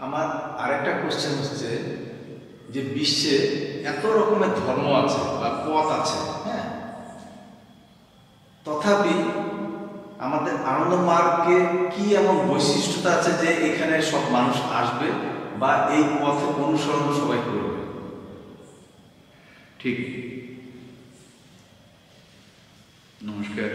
আমার আরেকটা কোশ্চেন হচ্ছে যে বিশ্বে এত রকমের ধর্ম আছে বা পথ আছে, হ্যাঁ, তথাপি আমাদের আনন্দ মার্গে কি এমন বৈশিষ্ট্যতা আছে যে এখানে সব মানুষ আসবে বা এই পথে অনুসরণ সবাই করবে? ঠিক। নমস্কার।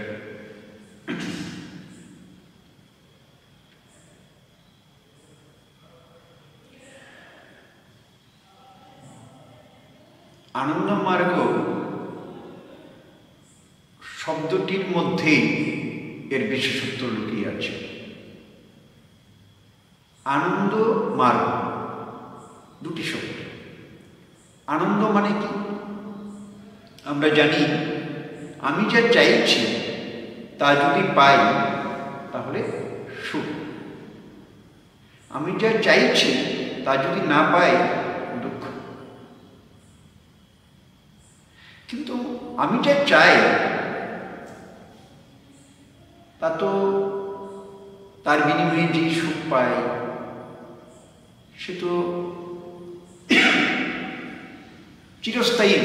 আনন্দ মার্গ শব্দটির মধ্যেই এর বিশেষত্ব লুকিয়ে আছে। আনন্দ মার্গ দুটি শব্দ। আনন্দ মানে কি? আমরা জানি আমি যা চাইছি তা যদি পাই তাহলে সুখ, আমি যা চাইছি তা যদি না পাই দুঃখ। কিন্তু আমি যা চাই তা তো তার বিনিময়ে যে সুখ পাই সে তো চিরস্থায়ী।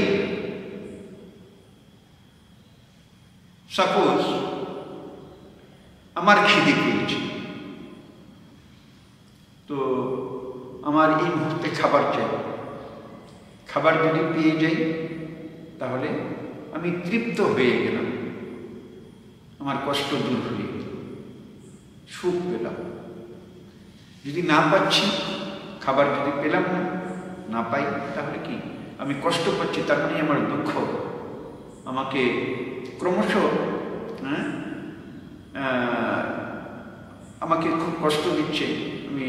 সাপোজ আমার খিদে পেয়েছে, তো আমার এই মুহূর্তে খাবার চাই। খাবার যদি পেয়ে যাই তাহলে আমি তৃপ্ত হয়ে গেলাম, আমার কষ্ট দূর হয়ে গেল, সুখ পেলাম। যদি না পাচ্ছি, খাবার যদি পেলাম না পাই, তাহলে কি আমি কষ্ট পাচ্ছি, তার মানে আমার দুঃখ আমাকে ক্রমশ আমাকে খুব কষ্ট দিচ্ছে, আমি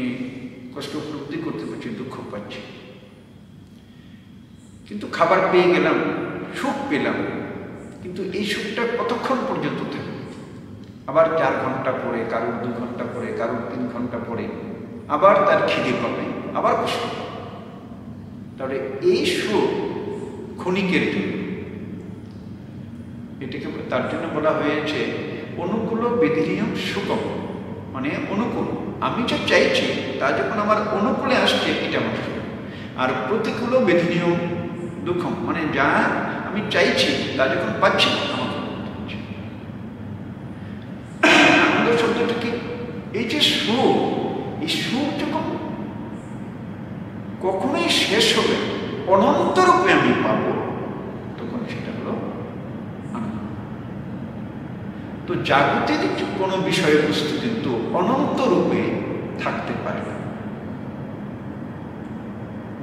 কষ্ট উপলব্ধি করতে পারছি, দুঃখ পাচ্ছি। কিন্তু খাবার পেয়ে গেলাম, সুখ পেলাম, কিন্তু এই সুখটা কতক্ষণ পর্যন্ত থাকে? আবার 4 ঘন্টা পরে, কারোর 2 ঘন্টা পরে, কারোর 3 ঘন্টা পরে আবার তার খিদে পাবে, আবার কষ্ট পাবে। তাহলে এই সুখ ক্ষণিকের জন্য। এটাকে তার জন্য বলা হয়েছে অনুকূল বিধিনিয়ম সুখম, মানে অনুকূল। আমি যা চাইছি তা যখন আমার অনুকূলে আসছে এটা আমার সুখ, আর প্রতিকূল বিধিনিয়ম দুঃখম, মানে যা আমি চাইছি তা যখন পাচ্ছি আমার আনন্দ শব্দটা কি? এই যে সুখ, এই সুখ যখন কখনোই শেষ হবে, অনন্ত রূপে আমি পাবো, তখন সেটা হলো আনন্দ। তো জাগতিক কোনো বিষয়বস্তু কিন্তু অনন্ত রূপে থাকতে পারে না।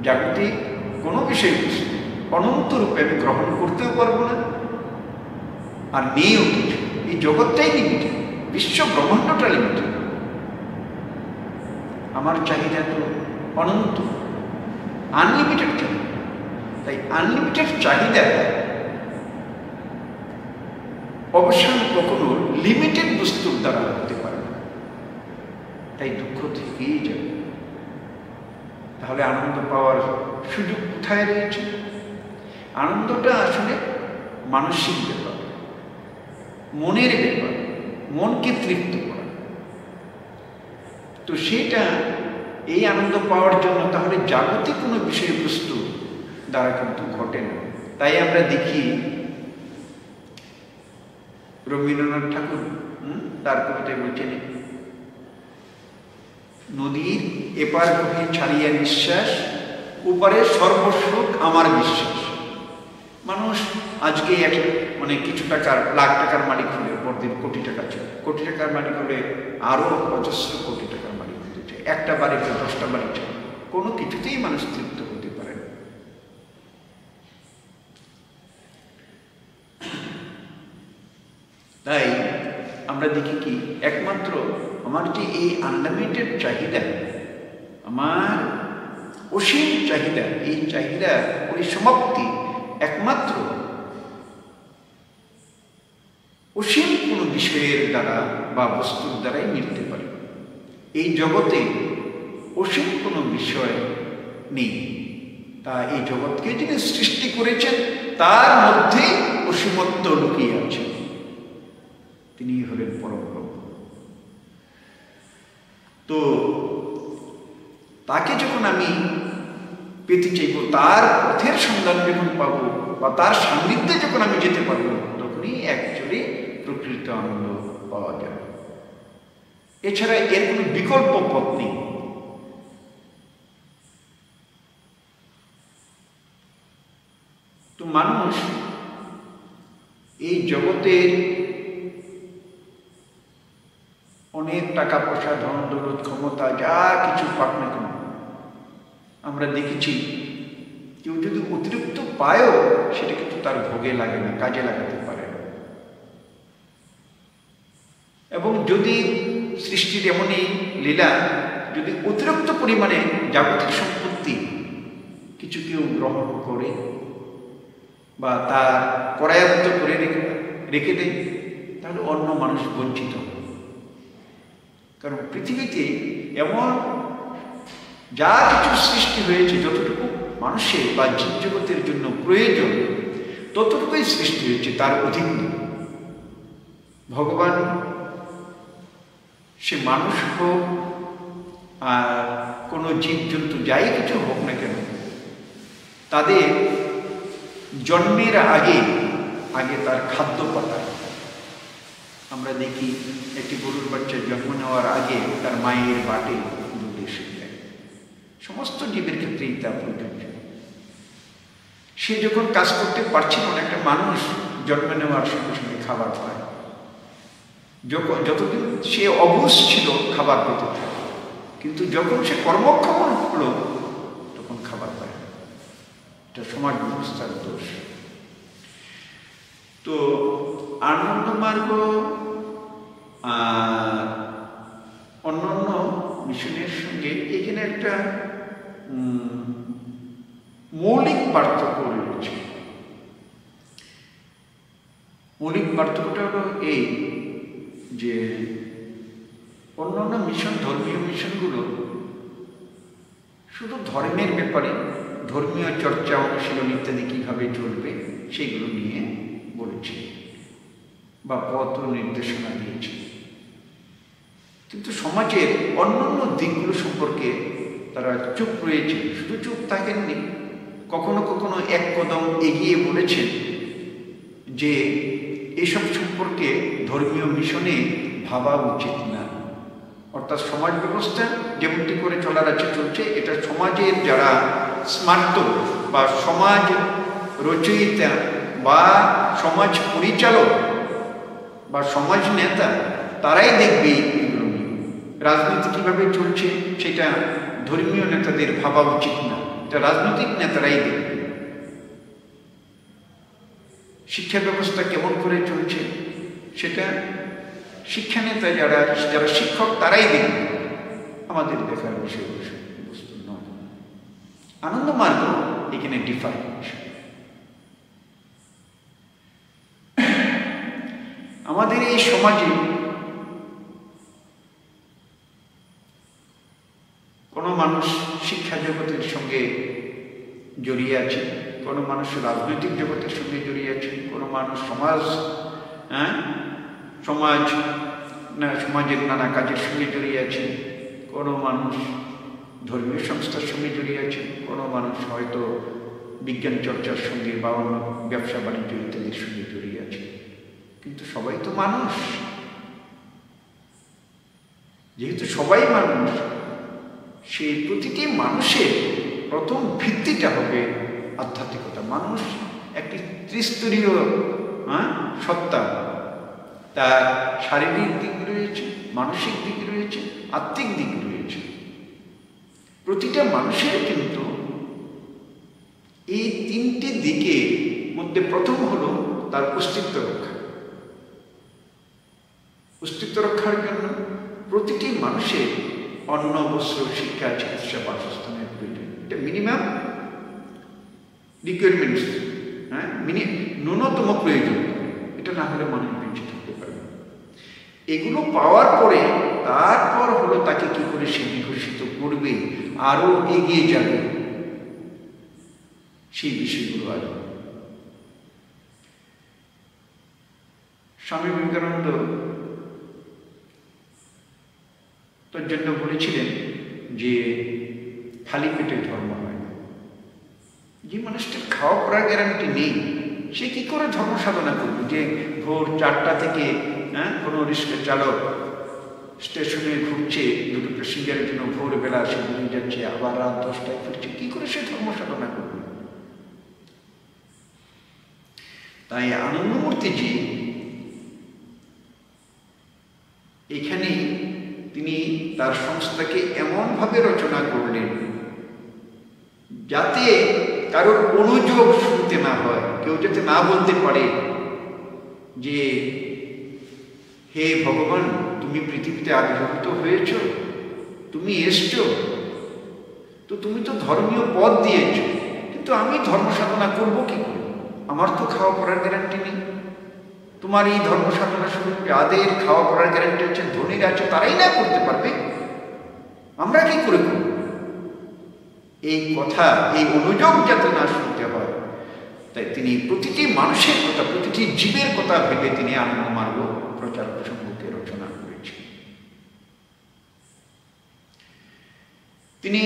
জাগতিক কোনো বিষয়বস্তু অনন্ত রূপে আমি গ্রহণ করতেও পারবো না, আর নেইও কিছু। এই জগৎটাই লিমিটেড, বিশ্ব ব্রহ্মাণ্ডটা লিমিটেড। আমার চাহিদা তো অনন্ত, আনলিমিটেড চাহিদা। তাই আনলিমিটেড চাহিদা অবসান কখনো লিমিটেড বস্তুর দ্বারা হতে পারে না, তাই দুঃখ থেকেই যাবে। তাহলে আনন্দ পাওয়ার সুযোগ কোথায় রয়েছে? আনন্দটা আসলে মানসিক ব্যাপার, মনের ব্যাপার, মনকে তৃপ্ত করা। তো সেটা এই আনন্দ পাওয়ার জন্য তাহলে জাগতিক কোনো বিষয়বস্তু দ্বারা কিন্তু ঘটে না। তাই আমরা দেখি রবীন্দ্রনাথ ঠাকুর তার কবিতায় বলছেন, নদীর এপার গভীর ছাড়িয়া নিঃশ্বাস, ওপারে সর্বসুখ আমার বিশ্বাস। মানুষ আজকে মানে কিছু টাকার, লাখ টাকার মালিক হলে পরদিন কোটি টাকা চায়, কোটি টাকার মালিক হলে আরো অজস্র কোটি টাকার মালিক হতে চায়, একটা বাড়িতে 10টা বাড়ি চায়। কোনো কিছুতেই মানুষ তৃপ্ত হতে পারে না। তাই আমরা দেখি কি, একমাত্র আমার যে এই আনলিমিটেড চাহিদা, আমার অসীম চাহিদা, এই চাহিদা পরিসমাপ্তি একমাত্র অসীম কোনো বিষয়ের দ্বারা বা বস্তুর দ্বারাই মিলতে পারে। এই জগতে অসীম কোনো বিষয় নেই। তা এই জগৎকে যিনি সৃষ্টি করেছেন তার মধ্যে অসীমত্ব লুকিয়ে আছে, তিনি হলেন পরম ব্রহ্ম। তো তাকে যখন আমি পেতে চাইব, তার পথের সন্ধান যখন পাবো বা তার সান্নিধ্যে যখন আমি যেতে পারবো, তখনই অ্যাকচুয়ালি প্রকৃত আনন্দ পাওয়া যাবে। এছাড়া এর কোনো বিকল্প পথ নেই। তো মানুষ এই জগতের অনেক টাকা পয়সা, ধন দৌলত, ক্ষমতা যা কিছু পাক না কেন, আমরা দেখেছি কেউ যদি অতিরিক্ত পায়ও সেটা কিন্তু তার ভোগে লাগে না, কাজে লাগাতে পারে না। এবং যদি সৃষ্টির এমনই লীলা, যদি অতিরিক্ত পরিমাণে জাগতিক সম্পত্তি কিছু কেউ গ্রহণ করে বা তার করায়ত্ত করে রেখে দেয়, তাহলে অন্য মানুষ বঞ্চিত হবে। কারণ পৃথিবীতে এমন যা কিছু সৃষ্টি হয়েছে, যতটুকু মানুষের বা জীবজগতের জন্য প্রয়োজন ততটুকুই সৃষ্টি হয়েছে, তার অধিক নেই। ভগবান সে মানুষ হোক আর কোনো জীবজন্তু যাই কিছু হোক না কেন, তাদের জন্মের আগে তার খাদ্য পাতায় আমরা দেখি একটি গরুর বাচ্চার জন্ম নেওয়ার আগে তার মায়ের বাটে দুধ এসে যায়। সমস্ত জীবের ক্ষেত্রেই তা প্রযোজ্য। সে যখন কাজ করতে পারছিল না, একটা মানুষ জন্ম নেওয়ার সঙ্গে সঙ্গে খাবার পায়। যতদিন সে অবুঝ ছিল খাবার পেতে থাকে, কিন্তু যখন সে কর্মক্ষম হলো তখন খাবার পায় না। এটা সমাজ ব্যবস্থার দোষ। তো আনন্দ মার্গ আর অন্যান্য মিশনের সঙ্গে এখানে একটা মৌলিক পার্থক্য রয়েছে। মৌলিক পার্থক্যটা হলো এই যে অন্যান্য মিশন, ধর্মীয় মিশনগুলো শুধু ধর্মের ব্যাপারে, ধর্মীয় চর্চা, অনুশীলন ইত্যাদি কীভাবে চলবে সেগুলো নিয়ে বলেছে বা পথ নির্দেশনা দিয়েছে। কিন্তু সমাজের অন্যান্য দিকগুলো সম্পর্কে তারা চুপ রয়েছে। শুধু চুপ থাকেননি, কখনো কখনো এক কদম এগিয়ে বলেছেন যে এসব সম্পর্কে ধর্মীয় মিশনে ভাবা উচিত না। অর্থাৎ সমাজ ব্যবস্থা যেমনটি করে চলার আছে চলছে, এটা সমাজের যারা স্মার্ত বা সমাজ রচয়িতা বা সমাজ পরিচালক বা সমাজ নেতা, তারাই দেখবে এগুলো নিয়ে। রাজনীতি কীভাবে চলছে সেটা ধর্মীয় নেতাদের ভাবা উচিত না, এটা রাজনৈতিক নেতারাই দেখবে। শিক্ষা ব্যবস্থা কেমন করে চলছে সেটা শিক্ষা নেতা যারা শিক্ষক তারাই দেখবে, আমাদের দেখার বিষয়বস্তু নয়। আনন্দ মার্গ এখানে ডিফারেন্ট। আমাদের এই সমাজে কোনো মানুষ শিক্ষা জগতের সঙ্গে জড়িয়ে আছে, কোনো মানুষ রাজনৈতিক জগতের সঙ্গে জড়িয়ে আছে, কোনো মানুষ সমাজের নানা কাজের সঙ্গে জড়িয়ে আছে, কোনো মানুষ ধর্মীয় সংস্থার সঙ্গে জড়িয়ে আছে, কোনো মানুষ হয়তো বিজ্ঞান চর্চার সঙ্গে বা অন্য ব্যবসা বাণিজ্য ইত্যাদির সঙ্গে জড়িয়ে আছে। কিন্তু সবাই তো মানুষ। যেহেতু সবাই মানুষ, সেই প্রতিটি মানুষের প্রথম ভিত্তিটা হবে আধ্যাত্মিকতা। মানুষ একটি ত্রিস্তরীয় সত্তা। তার শারীরিক দিক রয়েছে, মানসিক দিক রয়েছে, আত্মিক দিক রয়েছে। প্রতিটা মানুষের কিন্তু এই তিনটি দিকের মধ্যে প্রথম হলো তার অস্তিত্ব রক্ষা। অস্তিত্ব রক্ষার জন্য প্রতিটি মানুষের অন্ন, বস্ত্র, শিক্ষা, চিকিৎসা, বাসস্থানের প্রয়োজন। এটা মিনিমাম রিকোয়ারমেন্টস, ন্যূনতম প্রয়োজন। এটা না হলে মানুষ বেঁচে থাকতে পারবে। এগুলো পাওয়ার পরে তারপর হলো তাকে কি করে সে বিকশিত করবে, আরো এগিয়ে যাবে, সেই বিষয়গুলো আছে। স্বামী বিবেকানন্দ তার জন্য বলেছিলেন যে খালি পেটে ধর্ম হয় না। যে মানুষটার খাওয়া পড়ার গ্যারান্টি নেই, সে কি করে ধর্ম সাধনা করবে? যে ভোর 4টা থেকে কোনো রিক্সা চালক স্টেশনে ঘুরছে, দুটো প্যাসেঞ্জারের জন্য ভোরবেলা সে বেরিয়ে যাচ্ছে, আবার রাত 10টায় ফিরছে, কি করে সে ধর্ম সাধনা করবে? তাই আনন্দমূর্তিজি এখানে তিনি তার সংস্থাকে এমনভাবে রচনা করলেন যাতে কারোর অনুযোগ শুনতে না হয়, কেউ যাতে না বলতে পারে যে হে ভগবান, তুমি পৃথিবীতে আবির্ভূত হয়েছ, তুমি এসছো, তো তুমি তো ধর্মীয় পদ দিয়েছ, কিন্তু আমি ধর্ম সাধনা করবো কি করে? আমার তো খাওয়া পড়ার গ্যারান্টি নেই। তোমার এই ধর্ম সাধনা শুরু যাদের খাওয়া পড়ার গ্যারান্টি হচ্ছে, ধনীরা আছে, তারাই না করতে পারবে, আমরা কি করে করব? এই কথা, এই অনুযোগ যাতে না শুনতে হয়, তাই তিনি প্রতিটি মানুষের কথা, প্রতিটি জীবের কথা ভেবে তিনি আনন্দমার্গ প্রচার প্রসঙ্গকে রচনা করেছেন। তিনি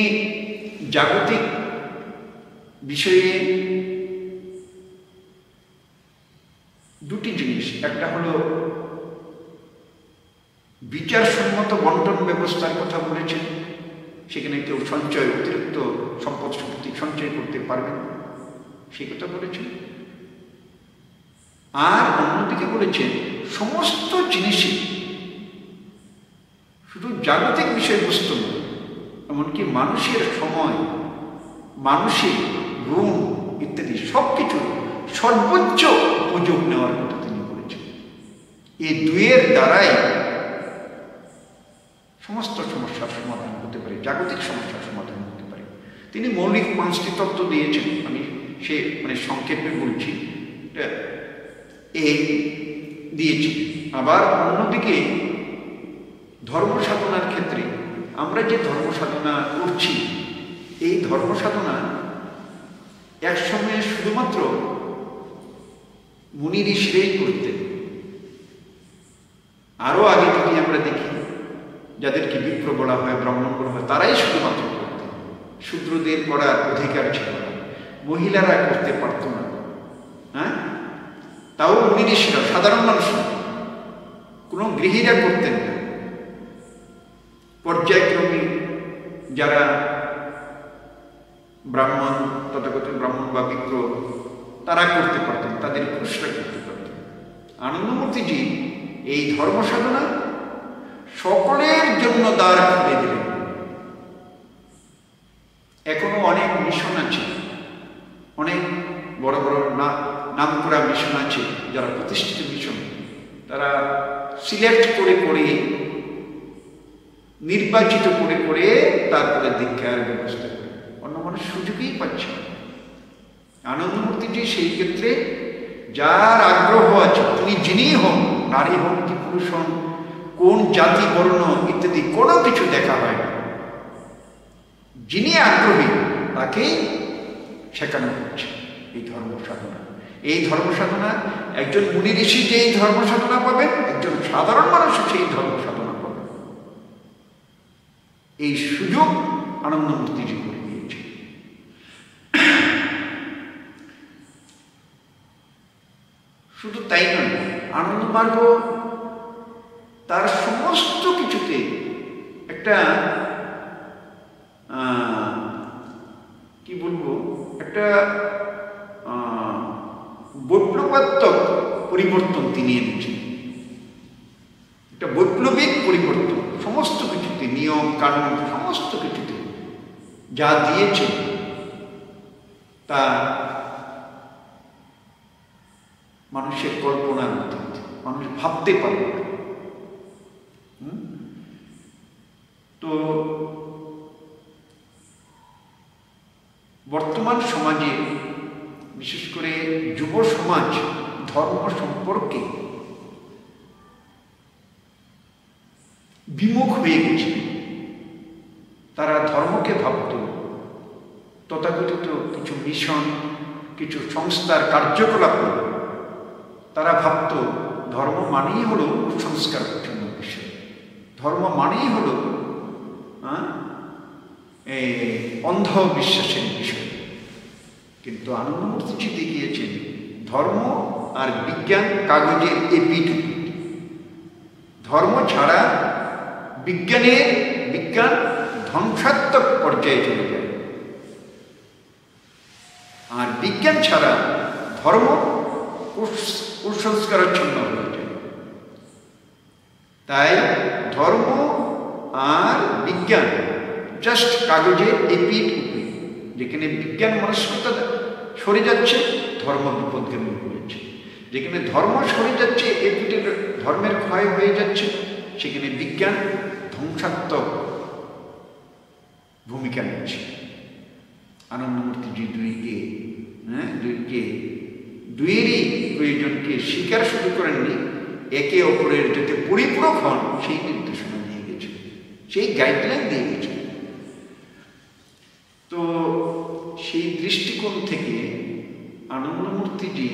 জাগতিক বিষয়ে দুটি জিনিস, একটা হলো বিচারসম্মত বন্টন ব্যবস্থার কথা বলেছেন, সেখানে কেউ অতিরিক্ত সম্পদ সম্পত্তি সঞ্চয় করতে পারবে না, সেই কথা বলেছেন। আর অন্যদিকে বলেছেন সমস্ত জিনিসই, শুধু জাগতিক বিষয়বস্তু নয়, এমনকি মানুষের সময়, মানসিক গুণ ইত্যাদি সবকিছু সর্বোচ্চ উপযোগ নেওয়ার কথা তিনি বলেছেন। এই দুয়ের দ্বারাই সমস্ত সমস্যার সমাধান হতে পারে, জাগতিক সমস্যার সমাধান হতে পারে। তিনি মৌলিক 5টি তত্ত্ব দিয়েছেন, আমি সে সংক্ষেপে বলছি, এই দিয়েছি। আবার অন্যদিকে ধর্ম সাধনার ক্ষেত্রে আমরা যে ধর্ম সাধনা করছি, এই ধর্ম সাধনা একসময়ে শুধুমাত্র মুনি ঋষিরাই করতেন। আরো আগে যদি আমরা দেখি, যাদেরকে বিপ্র বলা হয়, ব্রাহ্মণ বলা হয়, তারাই শুধুমাত্র করতেন। শূদ্রদের করার অধিকার ছিল না, মহিলারা করতে পারত না। তাও মুনি ঋষিরা, সাধারণ মানুষ, কোনো গৃহীরা করতেন না। পর্যায়ক্রমে যারা ব্রাহ্মণ, তথাকথিত ব্রাহ্মণ বা বিপ্র, তারা করতে পারতেন, তাদের পুরুষরা করতে পারতেন। আনন্দমূর্তিজি এই ধর্ম সাধনা সকলের জন্য দ্বার খুলে দিলেন। এখনো অনেক মিশন আছে, অনেক বড় বড় নামকরা মিশন আছে, যারা প্রতিষ্ঠিত মিশন, তারা সিলেক্ট করে করে, নির্বাচিত করে করে তারপরে দীক্ষার ব্যবস্থা করে। অন্য মানুষ সুযোগই পাচ্ছে। আনন্দমূর্তিজি সেই ক্ষেত্রে যার আগ্রহ আছে, তিনি যিনিই হন, নারী হন কি পুরুষ হন, কোন জাতি বর্ণ ইত্যাদি কোনো কিছু দেখা হয় না, যিনি আগ্রহী তাকেই শেখানো হচ্ছে এই ধর্ম সাধনা। এই ধর্ম সাধনা একজন মুনি ঋষি যে এই ধর্ম সাধনা পাবেন, একজন সাধারণ মানুষ সেই ধর্ম সাধনা পাবেন। এই সুযোগ আনন্দমূর্তিজি করে দিয়েছে। শুধু তাই নয়, আনন্দমার্গ তার সমস্ত কিছুতে একটা কি বলবো, একটা বৈপ্লবাত্মক পরিবর্তন তিনি এনেছেন, একটা বৈপ্লবিক পরিবর্তন সমস্ত কিছুতে, নিয়ম কানুন সমস্ত কিছুতে যা দিয়েছে তা মানুষের কল্পনার অতীত, মানুষ ভাবতে পারবে না। তো বর্তমান সমাজে, বিশেষ করে যুব সমাজ, ধর্ম সম্পর্কে বিমুখ হয়ে গেছে। তারা ধর্মকে ভাবত তথাকথিত কিছু মিশন, কিছু সংস্থার কার্যকলাপ, তারা ভাবত ধর্ম মানেই হলো কুসংস্কার পছন্দ বিষয়, ধর্ম মানেই হলো অন্ধবিশ্বাসের বিষয়। কিন্তু আনন্দমূর্তিজি দেখিয়েছেন ধর্ম আর বিজ্ঞান কাগজের এপিঠ। ধর্ম ছাড়া বিজ্ঞান ধ্বংসাত্মক পর্যায়ে চলে যায়, আর বিজ্ঞান ছাড়া ধর্ম কুসংস্কারাচ্ছন্ন হয়ে যায়। তাই ধর্ম আর বিজ্ঞান জাস্ট কাগজের এপিঠ ওপিঠ। যেখানে বিজ্ঞান মনস্কতা সরে যাচ্ছে, ধর্ম বিপদগামী হয়েছে। যেখানে ধর্ম সরে যাচ্ছে, এপিঠের ধর্মের ক্ষয় হয়ে যাচ্ছে, সেখানে বিজ্ঞান ধ্বংসাত্মক ভূমিকা নিচ্ছে। আনন্দমূর্তিজি দুইয়েরই প্রয়োজনকে স্বীকার শুরু করেননি, একে অপরের যাতে পরিপূরক হন সেই নির্দেশনা দিয়ে গেছে, সেই গাইডলাইন দিয়ে গেছে। তো সেই দৃষ্টিকোণ থেকে আনন্দমূর্তিজি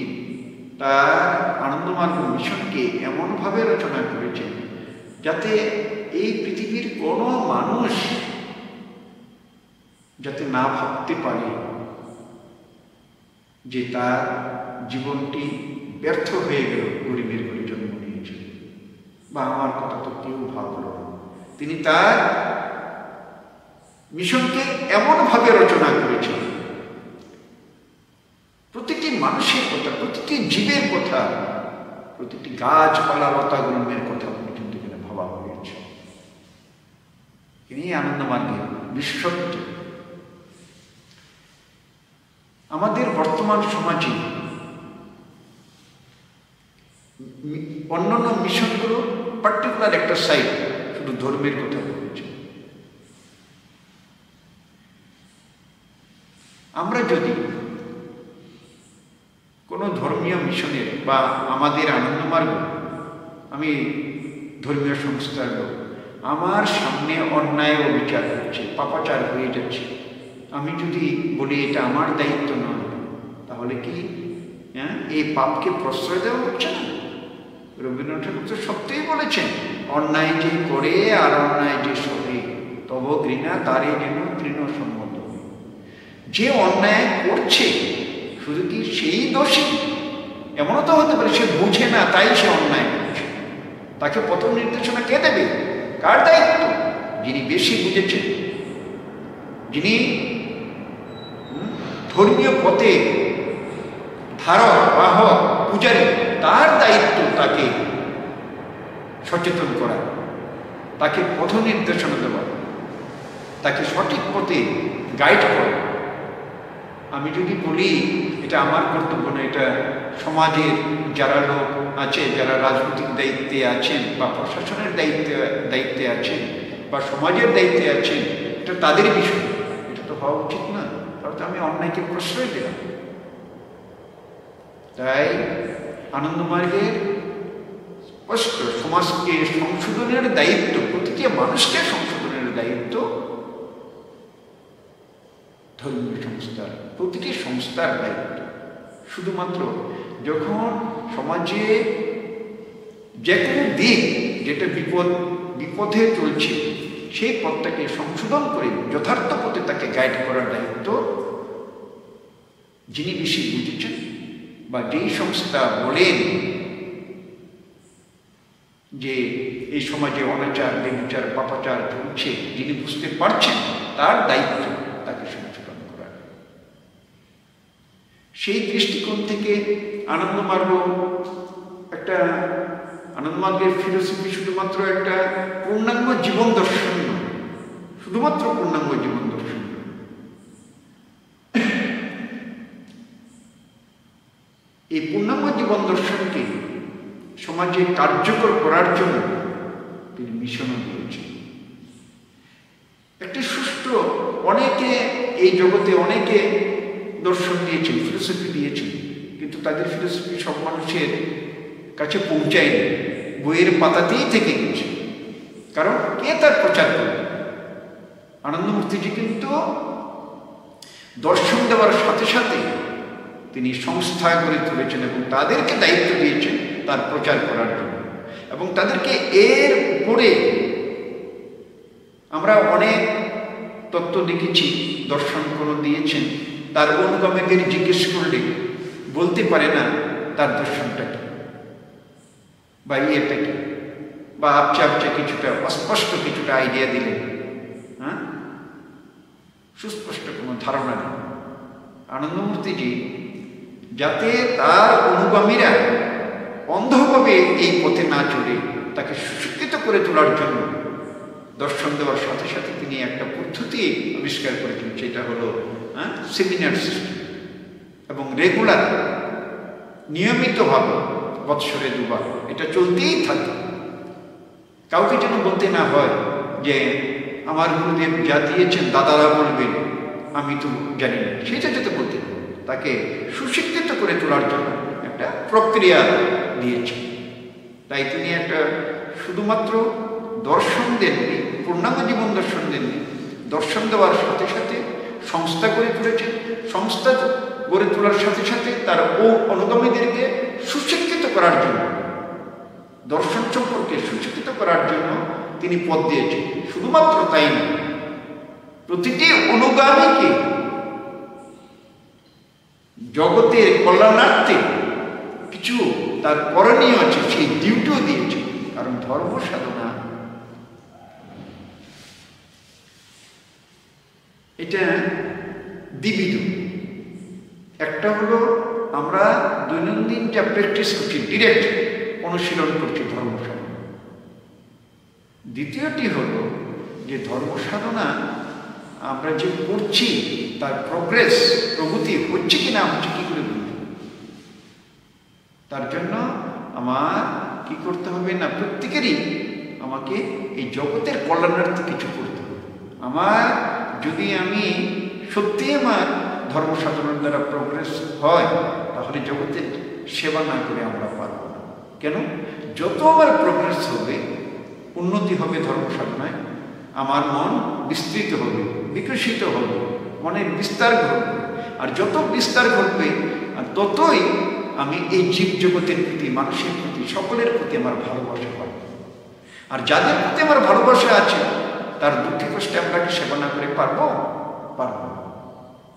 তার আনন্দমার্গ মিশনকে এমনভাবে রচনা করেছেন যাতে এই পৃথিবীর কোনো মানুষ যাতে না ভাবতে পারে যে তার জীবনটি ব্যর্থ হয়ে গেল, গরিবের ঘরে জন্ম নিয়েছে, বা আমার কথা তো কেউ ভাবল না। তিনি তার মিশনকে এমনভাবে রচনা করেছেন প্রতিটি মানুষের কথা, প্রতিটি জীবের কথা, প্রতিটি গাছপালা লতা গুল্মের কথা পর্যন্ত এখানে ভাবা হয়েছে। ইনি আনন্দমার্গের বিশেষত্ব। আমাদের বর্তমান সমাজে অন্যান্য মিশনগুলো পার্টিকুলার একটা সাইড শুধু ধর্মের কথা বলেছে। আমরা যদি কোনো ধর্মীয় মিশনের বা আমাদের আনন্দমার্গ, আমি ধর্মীয় সংস্থার লোক, আমার সামনে অন্যায় অবিচার হচ্ছে, পাপাচার হয়ে যাচ্ছে, আমি যদি বলি এটা আমার দায়িত্ব নয়, তাহলে কি এই পাপকে প্রশ্রয় দেওয়া হচ্ছে না? রবীন্দ্রনাথ ঠাকুর তো সত্যিই বলেছেন, অন্যায় যে করে আর অন্যায় যে সহে, তব ঘৃণা তারে যেন তৃণ সম্মত। যে অন্যায় করছে শুধু কি সেই দোষী? এমনও তো হতে পারে সে বুঝে না, তাই সে অন্যায় করছে। তাকে প্রথম নির্দেশনা কে দেবে? কার দায়িত্ব? যিনি বেশি বুঝেছেন, যিনি ধর্মীয় পথে ধারক বাহক পূজারী, তার দায়িত্ব তাকে সচেতন করা, তাকে পথ নির্দেশনা দেওয়া, তাকে সঠিক পথে গাইড করা। আমি যদি বলি এটা আমার কর্তব্য না, এটা সমাজের যারা লোক আছে, যারা রাজনৈতিক দায়িত্বে আছেন বা প্রশাসনের দায়িত্বে আছেন বা সমাজের দায়িত্বে আছেন, এটা তাদের বিষয়, এটা তো হওয়া উচিত না। তাহলে তো আমি অন্যায়কে প্রশ্রয় দিলাম। তাই আনন্দমার্গের স্পষ্ট সমাজকে সংশোধনের দায়িত্ব, প্রতিটি মানুষকে সংশোধনের দায়িত্ব ধর্মীয় সংস্থার, প্রতিটি সংস্থার দায়িত্ব। শুধুমাত্র যখন সমাজে যে কোনো দিক যেটা বিপথে চলছে, সেই পথটাকে সংশোধন করে যথার্থ পথে তাকে গাইড করার দায়িত্ব যিনি বেশি বুঝেছেন বা যেই সংস্থা বলেন যে এই সমাজে অনাচার, বেবিচার, পাপাচার চলছে, যিনি বুঝতে পারছেন, তার দায়িত্ব তাকে সংশোধন করা। সেই দৃষ্টিকোণ থেকে আনন্দমার্গের ফিলোসফি শুধুমাত্র একটা পূর্ণাঙ্গ জীবন দর্শন নয়, শুধুমাত্র পূর্ণাঙ্গ জীবন দর্শন নয়। এই পূর্ণাঙ্গ জীবন দর্শনকে সমাজে কার্যকর করার জন্য তিনি মিশনও দিয়েছেন। একটি সুষ্ঠু, অনেকে এই জগতে অনেকে দর্শন দিয়েছেন, ফিলোসফি দিয়েছেন, কিন্তু তাদের ফিলোসফি সব মানুষের কাছে পৌঁছায়নি, বইয়ের পাতাতেই থেকে গেছে। কারণ কে তার প্রচার করবে? আনন্দমূর্তিজি কিন্তু দর্শন দেওয়ার সাথে সাথে তিনি সংস্থা গড়ে তুলেছেন এবং তাদেরকে দায়িত্ব দিয়েছেন তার প্রচার করার জন্য। এবং তাদেরকে এর উপরে আমরা অনেক তত্ত্ব দেখেছি, দর্শন কোনো দিয়েছেন, তার অনুগামীদের জিজ্ঞেস করলে বলতে পারে না তার দর্শনটা কি বা ইয়েটা কি, বা আপচা আপচা কিছুটা অস্পষ্ট কিছুটা আইডিয়া দিলেন, হ্যাঁ, সুস্পষ্ট কোনো ধারণা নেই। আনন্দমূর্তিজি যাতে তার অনুগামীরা অন্ধভাবে এই পথে না চলে তাকে সুশিক্ষিত করে তোলার জন্য দর্শন দেওয়ার সাথে সাথে তিনি একটা পদ্ধতি আবিষ্কার করেছেন, সেটা হলো সেমিনার সিস্টেম, এবং রেগুলার নিয়মিতভাবে বৎসরে দুবার এটা চলতেই থাকে। কাউকে যেন বলতে না হয় যে আমার গুরুদেব যা দিয়েছেন দাদারা বলবেন আমি তো জানি না, সেটা যাতে বলতে হবে। তাকে সুশিক্ষিত করে তোলার জন্য একটা প্রক্রিয়া দিয়েছেন। তাই তিনি একটা শুধুমাত্র দর্শন দেননি, পূর্ণাঙ্গ জীবন দর্শন দেননি, দর্শন দেওয়ার সাথে সাথে সংস্থা গড়ে তুলেছেন। সংস্থা গড়ে তোলার সাথে সাথে তার অনুগামীদেরকে সুশিক্ষিত করার জন্য, দর্শন সম্পর্কে সুশিক্ষিত করার জন্য তিনি পথ দিয়েছেন। শুধুমাত্র তাই নয়, প্রতিটি অনুগামীকে জগতের কল্যাণার্থে কিছু তার করণীয় আছে, সেই ডিউটিও দিয়েছে। কারণ ধর্ম সাধনা এটা দ্বিবিধ। একটা হলো আমরা দৈনন্দিন যা প্র্যাকটিস করছি, ডিরেক্ট অনুশীলন করছি ধর্ম সাধনা। দ্বিতীয়টি হলো যে ধর্ম সাধনা আমরা যে করছি তার প্রোগ্রেস, প্রগতি হচ্ছে কিনা হচ্ছে কি করে বুঝব। তার জন্য আমার কি করতে হবে না, প্রত্যেকেরই আমাকে এই জগতের কল্যাণার্থে কিছু করতে হবে। আমার যদি আমি সত্যি আমার ধর্ম সাধনার দ্বারা প্রোগ্রেস হয়, তাহলে জগতের সেবা না করে আমরা পারব না। কেন? যত আমার প্রোগ্রেস হবে, উন্নতি হবে ধর্ম সাধনায়, আমার মন বিস্তৃত হবে, বিকশিত হবে, মনের বিস্তার ঘটবে। আর যত বিস্তার ঘটবে আর ততই আমি এই জীব জগতের প্রতি, মানুষের প্রতি, সকলের প্রতি আমার ভালোবাসা পাব। আর যাদের প্রতি আমার ভালোবাসা আছে তার দুঃখে কষ্টে আমরা কি সেবা না করে পারবো? পারবো,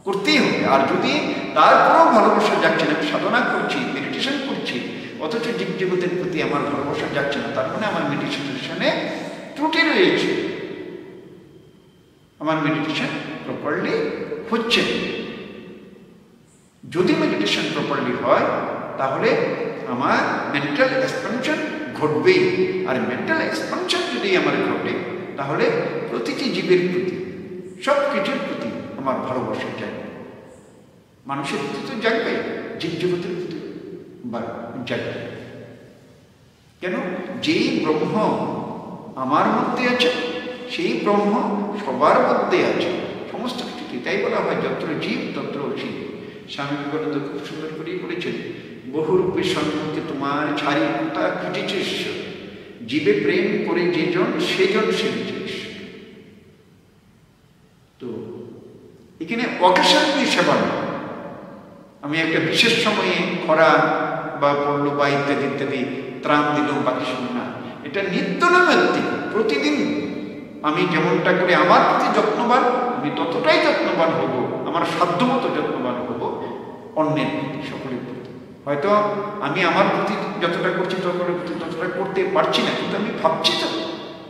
করতেই হবে। আর যদি তারপরেও ভালোবাসা যাচ্ছে না, সাধনা করছি, মেডিটেশন করছি, অথচ জীব জগতের প্রতি আমার ভালোবাসা যাচ্ছে না, তার মানে আমার মেডিটেশনে ত্রুটি রয়েছে, আমার মেডিটেশন প্রপারলি হচ্ছে। যদি মেডিটেশন প্রপারলি হয় তাহলে আমার মেন্টাল এক্সপানশন ঘটবেই। আর মেন্টাল এক্সপানশন যদি আমার ঘটে তাহলে প্রতিটি জীবের প্রতি, সব কিছুর প্রতি আমার ভালোবাসা জাগবে। মানুষের প্রতি তো জাগবে, জীব জগতের প্রতি জাগবে। কেন? যেই ব্রহ্ম আমার মধ্যে আছে, সেই ব্রহ্ম সবার মধ্যে আছে, সমস্ত কিছুতে। তাই বলা হয় যত্র জীব তত্র অসীম। স্বামী বিবেকানন্দ খুব সুন্দর করেই বলেছেন, বহুরূপে সন্মুখে তোমার ছাড়ি কোথা খুঁজেছে ঈশ্বর, জীবে প্রেম করে যেজন সেজন সেবিছে ঈশ্বর। তো এখানে অকেশনলি সেবা নয়, আমি একটা বিশেষ সময়ে খরা বা পড়লো বা ইত্যাদি ইত্যাদি ত্রাণ দিল বা কিছু না, এটা নিত্য নৈমিত্তিক। প্রতিদিন আমি যেমনটা করে আমার প্রতি যত্নবান, আমি ততটাই যত্নবান হব, আমার সাধ্যমতো যত্নবান হব অন্যের প্রতি, সকলের প্রতি। হয়তো আমি আমার প্রতি যতটা করছি ততটা করতে পারছি না, কিন্তু আমি ভাবছি তো,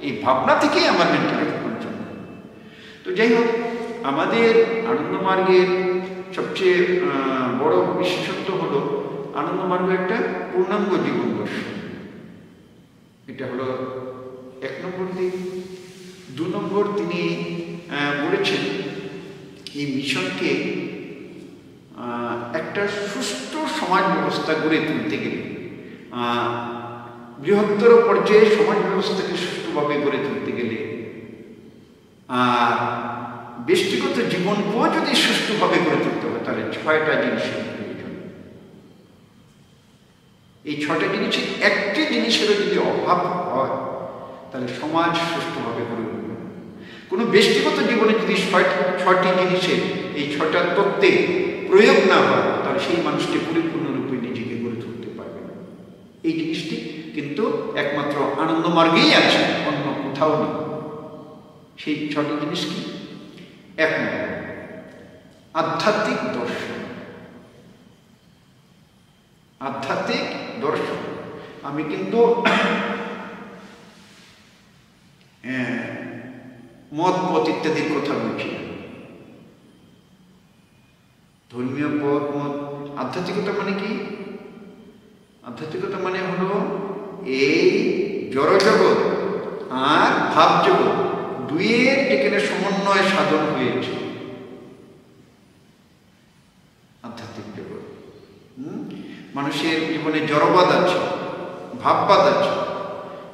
এই ভাবনা থেকেই আমার মেন্টালিটি পর্যন্ত। তো যাই হোক, আমাদের আনন্দমার্গের সবচেয়ে বড় বিশেষত্ব হলো আনন্দমার্গ একটা পূর্ণাঙ্গ জীবন দর্শন। এটা হলো 1 নম্বর দিক। 2 নম্বর তিনি বলেছেন এই মিশনকে একটা সুষ্ঠু সমাজ ব্যবস্থা গড়ে তুলতে গেলে, বৃহত্তর পর্যায়ে সমাজ ব্যবস্থাকে সুষ্ঠুভাবে গড়ে তুলতে গেলে, আর ব্যক্তিগত জীবনকেও যদি সুষ্ঠুভাবে গড়ে তুলতে হবে, তাহলে 6টা জিনিসের প্রয়োজন। এই 6টা জিনিসের একটি জিনিসেরও যদি অভাব হয় তাহলে সমাজ সুষ্ঠুভাবে গড়ে উঠবে। কোনো ব্যক্তিগত জীবনে যদি 6টি জিনিসের, এই 6টা তত্ত্বে প্রয়োগ না হয়, তাহলে সেই মানুষটি পরিপূর্ণরূপে নিজেকে গড়ে তুলতে পারবে না। এই জিনিসটি কিন্তু একমাত্র আনন্দমার্গেই আছে, অন্য কোথাও নেই। সেই 6টি জিনিস কি? এক নম্বর আধ্যাত্মিক দর্শন। আধ্যাত্মিক দর্শন আমি কিন্তু মত পথ ইত্যাদির কথা বলছি না। ধর্মীয় পথ মত, আধ্যাত্মিকতা মানে কি? আধ্যাত্মিকতা মানে হলো এই জড়জগৎ আর ভাবজগৎ দুইয়ের যেখানে সমন্বয় সাধন হয়েছে আধ্যাত্মিক জগৎ। মানুষের জীবনে জড়বাদ আছে, ভাববাদ আছে।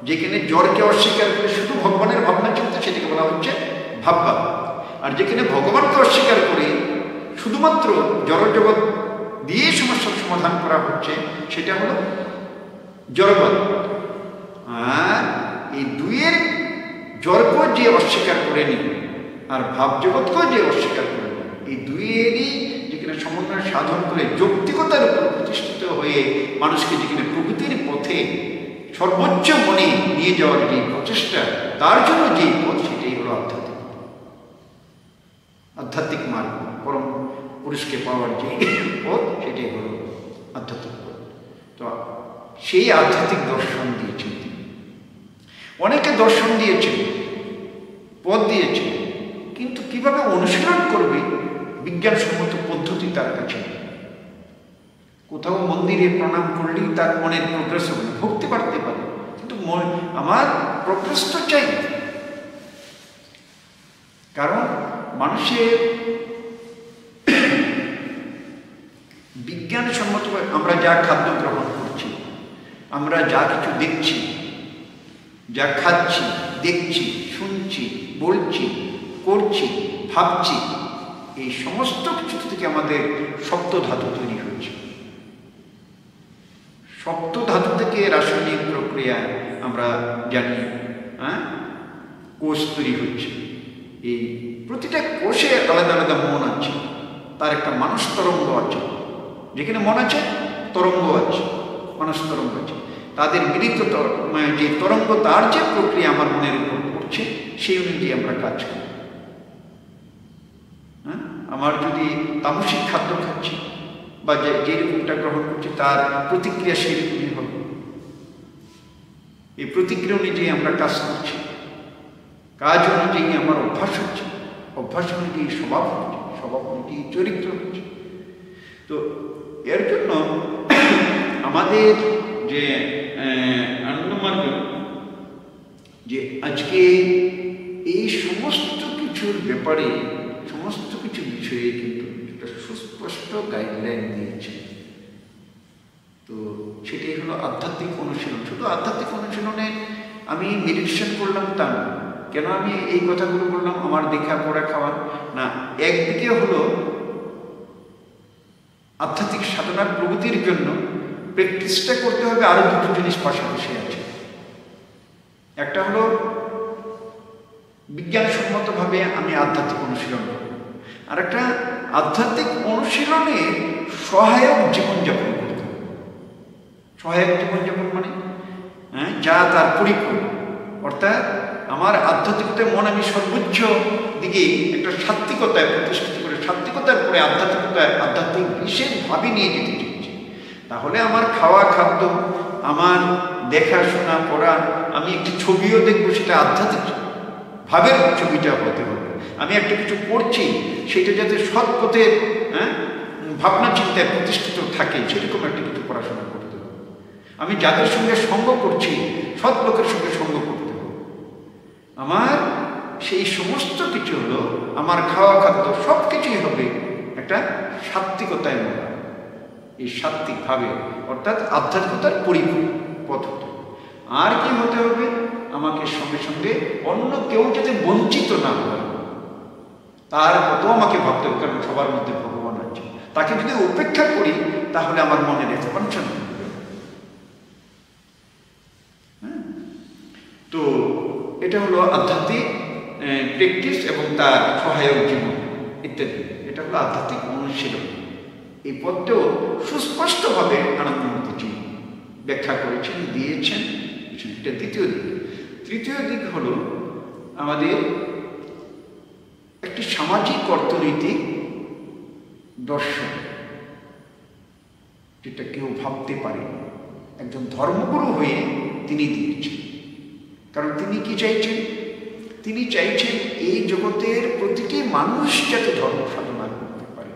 যেখানে জড়কে অস্বীকার করে শুধু ভগবানের ভাবনা চিন্তা, সেটাকে বলা হচ্ছে ভাববাদ। আর যেখানে ভগবানকে অস্বীকার করে শুধুমাত্র জড়জগৎ দিয়ে সমস্যার সমাধান করা হচ্ছে, সেটা হলো জড়বাদ। আর এই দুইয়ের জড়কেও যে অস্বীকার করে নি আর ভাবজগৎকেও যে অস্বীকার করে নি, এই দুইয়েরই যেখানে সমন্বয় সাধন করে যৌক্তিকতার উপর প্রতিষ্ঠিত হয়ে মানুষকে যেখানে প্রকৃতির পথে সর্বোচ্চ মনে নিয়ে যাওয়ার যে প্রচেষ্টা, তার জন্য যে পথ, সেটাই হলো আধ্যাত্মিক। আধ্যাত্মিক মার্গ, পরম পুরুষকে পাওয়ার যে পথ, সেটাই হলো আধ্যাত্মিক পথ। তো সেই আধ্যাত্মিক দর্শন দিয়েছেন তিনি। অনেকে দর্শন দিয়েছেন, পথ দিয়েছেন, কিন্তু কিভাবে অনুশীলন করবে বিজ্ঞানসম্মত পদ্ধতি তার কাছে। কোথাও মন্দিরে প্রণাম করলেই তার মনের প্রোগ্রেস হবে, ভক্তি বাড়তে পারে, কিন্তু আমার প্রোগ্রেস তো চাই। কারণ মানুষের বিজ্ঞানসম্মতভাবে আমরা যা খাদ্য গ্রহণ করছি, আমরা যা কিছু দেখছি, যা খাচ্ছি, দেখছি, শুনছি, বলছি, করছি, ভাবছি, এই সমস্ত কিছু থেকে আমাদের সপ্ত ধাতু তৈরি হচ্ছে। সপ্ত ধাতু থেকে রাসায়নিক প্রক্রিয়া আমরা জানি, কোষ তৈরি হচ্ছে। এই প্রতিটা কোষে আলাদা আলাদা মন আছে, তার একটা মানস তরঙ্গ আছে। যেখানে মন আছে, তরঙ্গ আছে, মানস তরঙ্গ আছে। তাদের মিলিত যে তরঙ্গ, তার যে প্রক্রিয়া আমার মনের উপর পড়ছে, সেই অনুযায়ী আমরা কাজ করি। আমার যদি তামসিক খাদ্য খাচ্ছি বা যে রকমটা গ্রহণ করছি, তার প্রতিক্রিয়া সেই রকমই হবে। এই প্রতিক্রিয়া অনুযায়ী আমরা কাজ করছি, কাজ অনুযায়ী আমার অভ্যাস হচ্ছে, অভ্যাস অনুযায়ী স্বভাব হচ্ছে, স্বভাব অনুযায়ী চরিত্র হচ্ছে। তো এর জন্য আমাদের যে আনন্দমার্গ, যে আজকে এই সমস্ত কিছুর ব্যাপারে, সমস্ত কিছু বিষয়ে কিন্তু একটা সুস্পষ্ট গাইডলাইন দিয়েছে। তো সেটাই হলো আধ্যাত্মিক অনুশীলন। শুধু আধ্যাত্মিক অনুশীলনে আমি মেডিটেশন করলাম তা না। কেন আমি এই কথাগুলো বললাম? আমার দেখা পড়া খাওয়া না, একদিকে হলো আধ্যাত্মিক সাধনার প্রগতির জন্য প্র্যাকটিসটা করতে হবে। আরো দুটো জিনিস পাশাপাশি আছে। একটা হলো বিজ্ঞানসম্মতভাবে আমি আধ্যাত্মিক অনুশীলন করব, আর একটা আধ্যাত্মিক অনুশীলনে সহায়ক জীবনযাপন করতে হবে। সহায়ক জীবনযাপন মানে যা তার পরিপূর্ণ, অর্থাৎ আমার আধ্যাত্মিকতার মন আমি সর্বোচ্চ দিকে একটা সাত্ত্বিকতায় প্রতিষ্ঠিত করে, সাত্ত্বিকতার পরে আধ্যাত্মিক বিশেষভাবে নিয়ে যেতে চাইছি। তাহলে আমার খাওয়া খাদ্য, আমার দেখাশোনা করা, আমি একটি ছবিও দেখবো, সেটা আধ্যাত্মিক ভাবের ছবিটা হতে হবে। আমি একটা কিছু পড়ছি, সেটা যাতে সৎ পথে ভাবনা চিন্তায় প্রতিষ্ঠিত থাকে, সেরকম একটা কিছু পড়াশোনা করতে হবে। আমি যাদের সঙ্গে সঙ্গ করছি, সৎ লোকের সঙ্গে সঙ্গ করতে হবে। আমার সেই সমস্ত কিছু হলো, আমার খাওয়া খাদ্য সব কিছুই হবে একটা সাত্ত্বিকতায় মনে। এই সাত্ত্বিকভাবে, অর্থাৎ আধ্যাত্মিকতার পথ হতে হবে। আর কি হতে হবে? আমাকে সঙ্গে সঙ্গে অন্য কেউ যাতে বঞ্চিত না হয়, তার কত আমাকে ভাবতে হবে। কারণ সবার মধ্যে ভগবান আছে, তাকে যদি উপেক্ষা করি তাহলে আমার মনের এক্সপানশন হবে। তো এটা হলো আধ্যাত্মিক প্র্যাকটিস এবং তার সহায়ক জীবন ইত্যাদি। এটা হলো আধ্যাত্মিক অনুশীলন। এই পথটাও সুস্পষ্টভাবে আনন্দমূর্তিজি ব্যাখ্যা করেছেন, দিয়েছেন। এটা দ্বিতীয় দিক। তৃতীয় দিক হলো আমাদের একটা একটি সামাজিক অর্থনৈতিক দর্শন, যেটা কেউ ভাবতে পারে একজন ধর্মগুরু হয়ে তিনি দিয়েছেন। কারণ তিনি কি চাইছেন? তিনি চাইছেন এই জগতের প্রতিটি মানুষ যাতে ধর্ম সাধনা করতে পারে।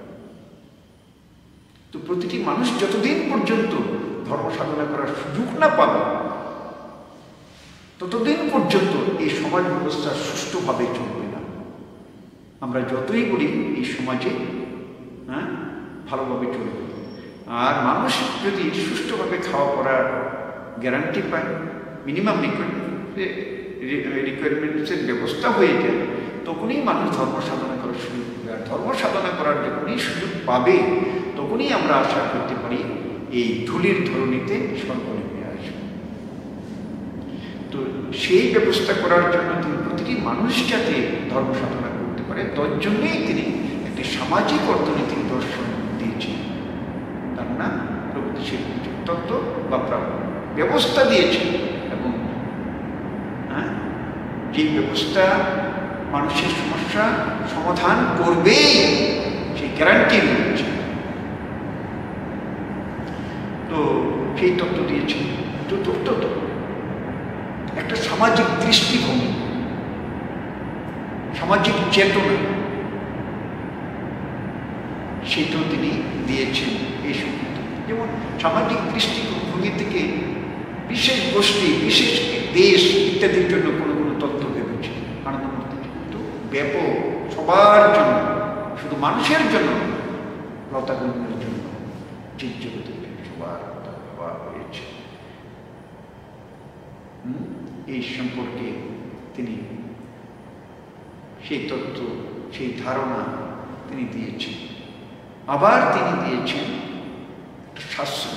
তো প্রতিটি মানুষ যতদিন পর্যন্ত ধর্ম সাধনা করার সুযোগ না পাবে, ততদিন পর্যন্ত এই সমাজ ব্যবস্থা সুষ্ঠুভাবে চলবে না। আমরা যতই বলি এই সমাজে ভালোভাবে চলবে, আর মানুষ যদি সুষ্ঠুভাবে খাওয়া পড়ার গ্যারান্টি পায়, মিনিমাম রিকোয়ারমেন্টসের ব্যবস্থা হয়ে যায়, তখনই মানুষ ধর্ম সাধনা করার সুযোগ পাবে। আর ধর্ম সাধনা করার যখনই সুযোগ পাবে, তখনই আমরা আশা করতে পারি এই ধুলির ধরণীতে স্বর্গ নেমে আসবে। তো সেই ব্যবস্থা করার জন্য তিনি প্রতিটি মানুষ যাতে ধর্ম সাধনা করতে পারে, তার জন্যই তিনি একটি সামাজিক অর্থনৈতিক দর্শন দিয়েছেন। তার নাম প্রগতিশীল তত্ত্ব বা ব্যবস্থা দিয়েছেন। এবং যে ব্যবস্থা মানুষের সমস্যা সমাধান করবেই, সেই গ্যারান্টি রয়েছে। তো সেই তত্ত্ব দিয়েছেন। চতুর্থ একটা সামাজিক দৃষ্টিভঙ্গি, সামাজিক চেতনা, সেটাও তিনি দিয়েছেন এই সম্পর্কে। যেমন সামাজিক দৃষ্টিভঙ্গি থেকে বিশেষ গোষ্ঠী, বিশেষ দেশ ইত্যাদির জন্য কোনো কোনো তত্ত্ব ভেবেছে আনন্দমূর্তি, কিন্তু ব্যাপক সবার জন্য, শুধু মানুষের জন্য, লতাগুণের জন্য, জীবজগতের জন্য সবার কথা ভাবা হয়েছে। এই সম্পর্কে তিনি সেই তত্ত্ব, সেই ধারণা তিনি দিয়েছেন। আবার তিনি দিয়েছেন শাস্ত্র।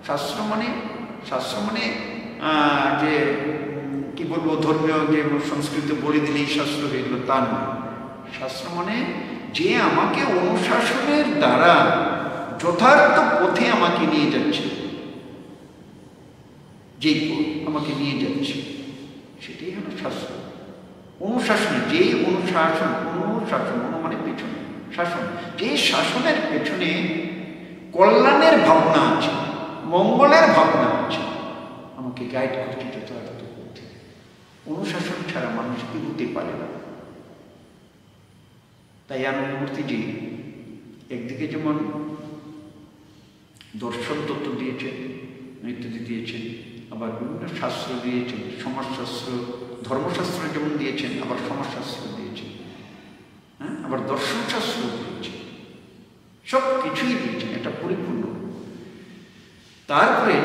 শাস্ত্র মানে যে কি বলবো, ধর্মীয় যে সংস্কৃতি বলে দিলেই শাস্ত্র হয়ে গেল, তা নয়। শাস্ত্র মানে যে আমাকে অনুশাসনের দ্বারা যথার্থ পথে আমাকে নিয়ে যাচ্ছে, যেই পথ আমাকে নিয়ে যাচ্ছে, সেটাই হলো শাস্ত্র। অনুশাসনে, যেই অনুশাসন মানে পেছনে শাসন, যে শাসনের পেছনে কল্যাণের ভাবনা আছে, মঙ্গলের ভাবনা আছে, আমাকে গাইড করতে যথার্থ পথে। অনুশাসন ছাড়া মানুষ এগোতে পারে না। তাই আনন্দমূর্তিজি একদিকে যেমন দর্শন তত্ত্ব দিয়েছেন, ইত্যাদি দিয়েছেন, আবার বিভিন্ন শাস্ত্র দিয়েছেন, সমাজশাস্ত্র, ধর্মশাস্ত্র যেমন দিয়েছেন, আবার সমাজশাস্ত্র দিয়েছেন, আবার দর্শনশাস্ত্র দিয়েছেন, সব কিছুই দিয়েছেন, এটা পরিপূর্ণ। তারপরে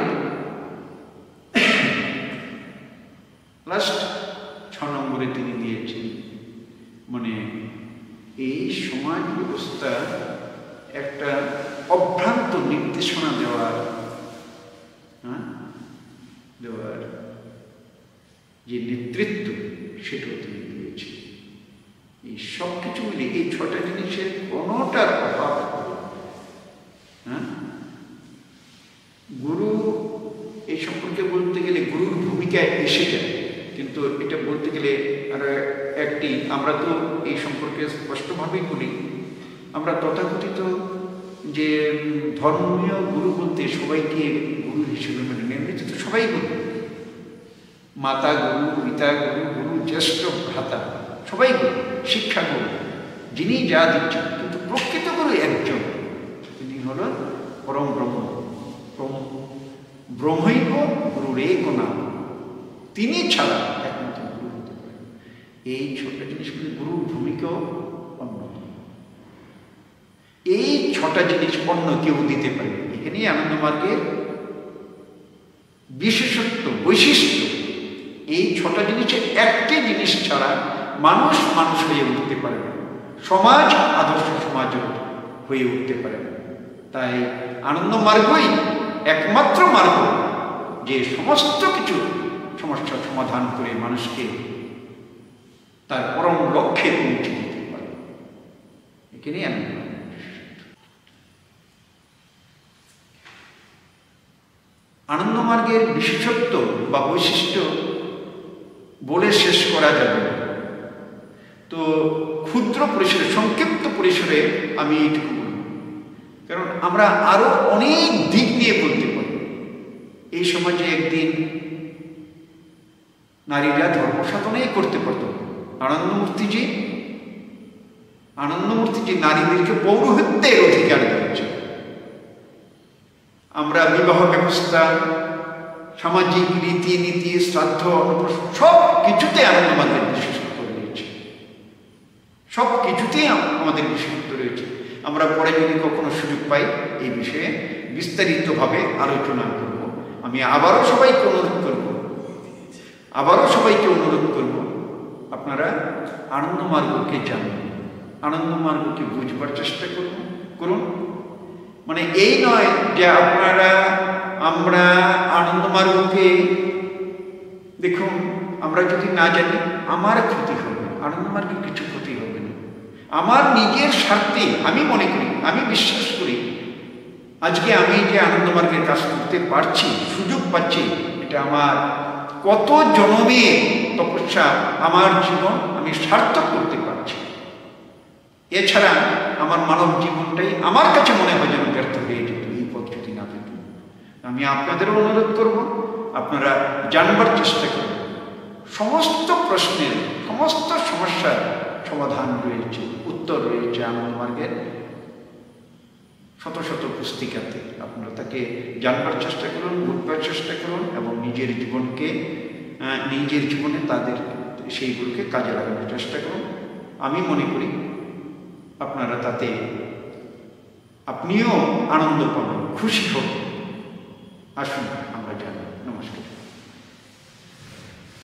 লাস্ট 6 নম্বরে তিনি দিয়েছেন, মানে এই সমাজ ব্যবস্থা একটা অভ্রান্ত নির্দেশনা দেওয়ার যে নেতৃত্ব, সেটাও তিনি দিয়েছেন। এই সব কিছু মিলে এই 6টা জিনিসের কোনোটার অভাব। গুরু এই সম্পর্কে বলতে গেলে গুরুর ভূমিকায় এসে যায়, কিন্তু এটা বলতে গেলে আর একটি, আমরা তো এই সম্পর্কে স্পষ্টভাবেই বলি, আমরা তথাকথিত যে ধর্মীয় গুরু বলতে সবাইকে গুরু হিসেবে মানে নির্মিত, তো সবাই গুরু, মাতা গুরু, পিতা গুরু, গুরু জ্যেষ্ঠ ভ্রাতা, সবাই গুরু, শিক্ষা গুরু, যিনি যা দিচ্ছেন। কিন্তু প্রকৃত গুরু একজন, তিনি হলেন পরম ব্রহ্ম, ব্রহ্মৈব গুরুরেক নাম, তিনি ছাড়া একমাত্র গুরু হতে পারেন। এই 6টা জিনিসগুলি গুরুর ভূমিকাও অন্যতম। এই 6টা জিনিস অন্য কেউ দিতে পারে। এখানেই আনন্দমার্গের বিশেষত্ব, বৈশিষ্ট্য। এই 6টা জিনিসের একটি জিনিস ছাড়া মানুষ হয়ে উঠতে পারে না, সমাজ আদর্শ সমাজ হয়ে উঠতে পারে না। তাই আনন্দমার্গই একমাত্র মার্গ, যে সমস্ত কিছু সমস্যার সমাধান করে মানুষকে তার পরম লক্ষ্যে পৌঁছে দিতে পারে। এখানেই আনন্দমার্গের বিশেষত্ব বা বৈশিষ্ট্য বলে শেষ করা যাবে। তো ক্ষুদ্র পরিসরে, সংক্ষিপ্ত পরিসরে আমি এইটুকু বলব, কারণ আমরা আরো অনেক দিক নিয়ে বলতে পারি। এই সমাজে একদিন নারীরা ধর্ম সাধনাই করতে পারত। আনন্দমূর্তিজি নারীদেরকে পৌরোহিত্যের অধিকার দিয়েছে। আমরা বিবাহ ব্যবস্থা, সামাজিক রীতিনীতি, শ্রাদ্ধ, সব কিছুতে আনন্দমার্গের বিশেষত্ব রয়েছে, সব কিছুতেই আমাদের বিশেষত্ব রয়েছে। আমরা পরে যদি কখনো সুযোগ পাই এই বিষয়ে বিস্তারিতভাবে আলোচনা করব। আমি আবারও সবাইকে অনুরোধ করব, আপনারা আনন্দমার্গকে জানুন, আনন্দমার্গকে বুঝবার চেষ্টা করুন। মানে এই নয় যে আমরা আনন্দমার্গকে, দেখুন, আমরা যদি না জানি আমার ক্ষতি হবে, আনন্দমার্গের কিছু ক্ষতি হবে না। আমার নিজের স্বার্থে আমি মনে করি, আমি বিশ্বাস করি, আজকে আমি যে আনন্দমার্গের কাজ করতে পারছি, সুযোগ পাচ্ছি, এটা আমার কত জনমের তপস্যা, আমার জীবন আমি সার্থক করতে পারছি। এছাড়া আমার মানব জীবনটাই আমার কাছে মনে হয় যেন ব্যর্থ হয়ে যেত এই পথ যদি না পেত। আমি আপনাদেরও অনুরোধ করব, আপনারা জানবার চেষ্টা করুন। সমস্ত প্রশ্নের, সমস্ত সমস্যার সমাধান রয়েছে, উত্তর রয়েছে আনন্দমার্গের শত শত পুস্তিকাতে। আপনারা তাকে জানবার চেষ্টা করুন, বুঝবার চেষ্টা করুন এবং নিজের জীবনে তাদের সেইগুলোকে কাজে লাগানোর চেষ্টা করুন। আমি মনে করি আপনারা তাতে আপনিও আনন্দ পাবেন, খুশি হবেন। আসুন আমরা জানি। নমস্কার।